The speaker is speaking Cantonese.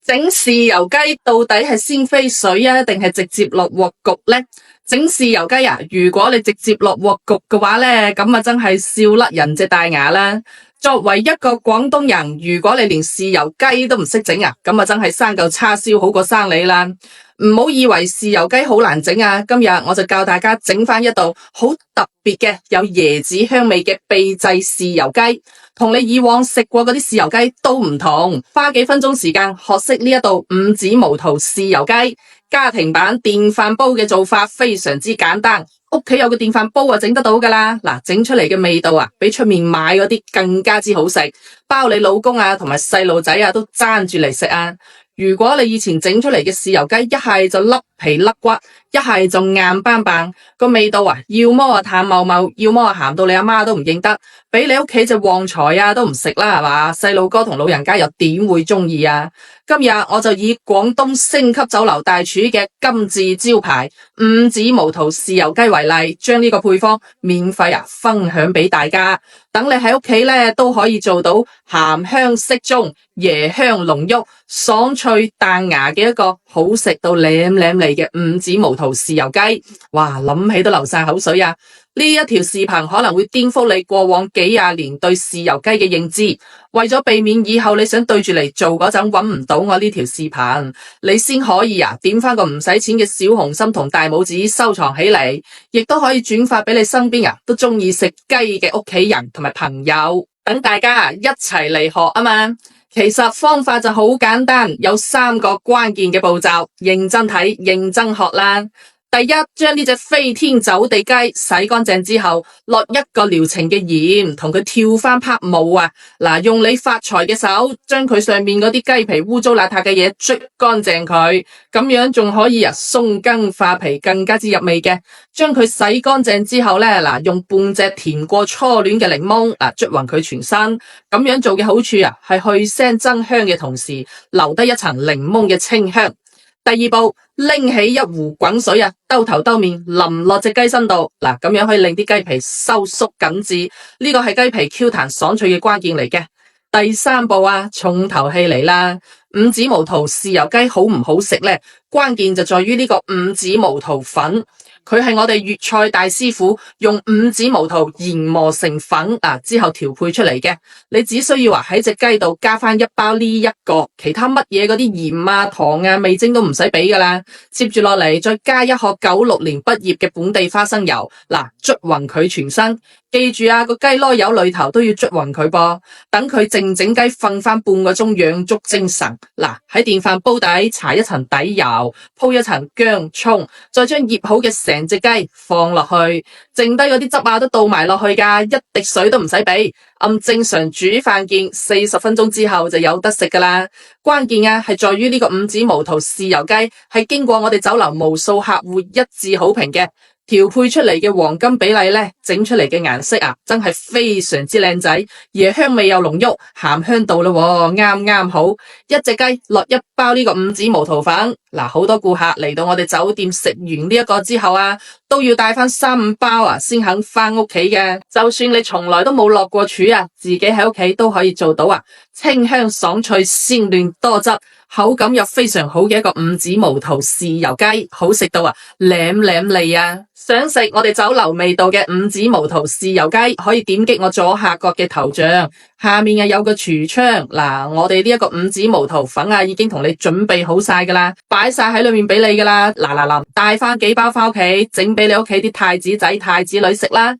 整豉油雞到底係先飛水啊，定係直接落鑊焗呢？整豉油雞啊，如果你直接落鑊焗嘅話呢，咁啊真係笑甩人隻大牙啦！作為一個廣東人，如果你連豉油雞都唔識整啊，咁啊真係生嚿叉燒好過生你啦！唔好以為豉油雞好難整啊，今日我就教大家整返一道好特別嘅有椰子香味嘅秘製豉油雞，同你以往食過嗰啲豉油雞都唔同。花幾分鐘時間學識呢一道五指毛肚豉油雞，家庭版電飯煲嘅做法非常之簡單，屋企有個電飯煲啊整得到噶啦。嗱，整出嚟嘅味道啊，比出面買嗰啲更加之好食，包你老公啊同埋細路仔啊都爭住嚟食啊！如果你以前整出嚟嘅豉油雞一係就甩皮甩骨，一係就硬邦邦，個味道啊，要麼啊淡茂茂，要麼啊鹹到你阿媽都唔認得，俾你屋企隻旺財啊都唔食啦，係嘛？細路哥同老人家又點會中意啊？今日我就以廣東星級酒樓大廚嘅金字招牌五指毛肚豉油雞為例，將呢個配方免費分享俾大家，等你喺屋企咧都可以做到鹹香適中、椰香濃郁、爽脆彈牙嘅一個好食到舐舐脷嘅五指毛肚豉油雞。哇，諗起都流晒口水啊！呢一條視頻可能會顛覆你過往幾廿年對豉油雞嘅認知，為咗避免以後你想對住嚟做嗰陣揾唔到我呢條視頻，你先可以點翻個唔使錢嘅小紅心同大拇指收藏起嚟，亦都可以轉發俾你身邊都中意食雞嘅屋企人同埋朋友，等大家一齊嚟學啊嘛！其實方法就好簡單，有3個關鍵嘅步驟，認真睇，認真學啦。第一，將呢隻飛天走地雞洗乾淨之後，落1個療程嘅鹽，同佢跳翻拍霧啊！嗱，用你發財嘅手，將佢上面嗰啲雞皮污糟邋遢嘅嘢捽乾淨佢，咁樣仲可以鬆筋化脾，更加之入味嘅。將佢洗乾淨之後咧，用半隻甜過初戀嘅檸檬捽勻佢全身，咁樣做嘅好處係去腥增香嘅同時，留低一層檸檬嘅清香。第二步，拎起一壺滾水兜頭兜面淋落隻雞身度，咁樣可以令啲雞皮收縮緊緻，呢個係雞皮 Q 彈爽脆嘅關鍵嚟嘅。第3步重頭戲嚟啦，五指毛肚豉油雞好唔好食呢？關鍵就在於呢個五指毛肚粉。佢係我哋粵菜大師傅用五指毛肚研磨成粉之後調配出嚟嘅。你只需要喺隻雞度加翻1包呢一個，其他乜嘢嗰啲鹽糖味精都唔使俾噶啦。接住落嚟再加一盒96年畢業嘅本地花生油，捽勻佢全身。記住個雞籮柚裏頭都要捽勻佢噃，等佢靜靜雞瞓翻半個鐘，養足精神。喺電飯煲底搽一層底油，鋪一層薑蔥，再將醃好嘅成隻雞放落去，剩低嗰啲汁都倒埋落去噶，一滴水都唔使俾。按正常煮飯鍵，40分鐘之後就有得食噶啦。關鍵係在於呢個五指毛肚豉油雞係經過我哋酒樓無數客戶一致好評嘅。調配出嚟嘅黃金比例呢，整出嚟嘅顏色真係非常之靚仔，椰香味又濃郁，鹹香度咯，啱啱好。一隻雞落1包呢個五指毛肚粉，好多顧客嚟到我哋酒店食完呢一個之後都要帶翻3-5包先肯翻屋企嘅。就算你從來都冇落過廚自己喺屋企都可以做到清香爽脆鮮嫩多汁，口感又非常好嘅一個五指毛肚豉油雞，好食到舐舐脷啊！想食我哋酒樓味道嘅五指毛肚豉油雞，可以點擊我左下角嘅頭像，下面有個櫥窗，我哋呢一個五指毛肚粉已經同你準備好晒噶啦，擺晒喺裏面俾你噶啦，帶翻幾包翻屋企，整俾你屋企啲太子仔太子女食啦。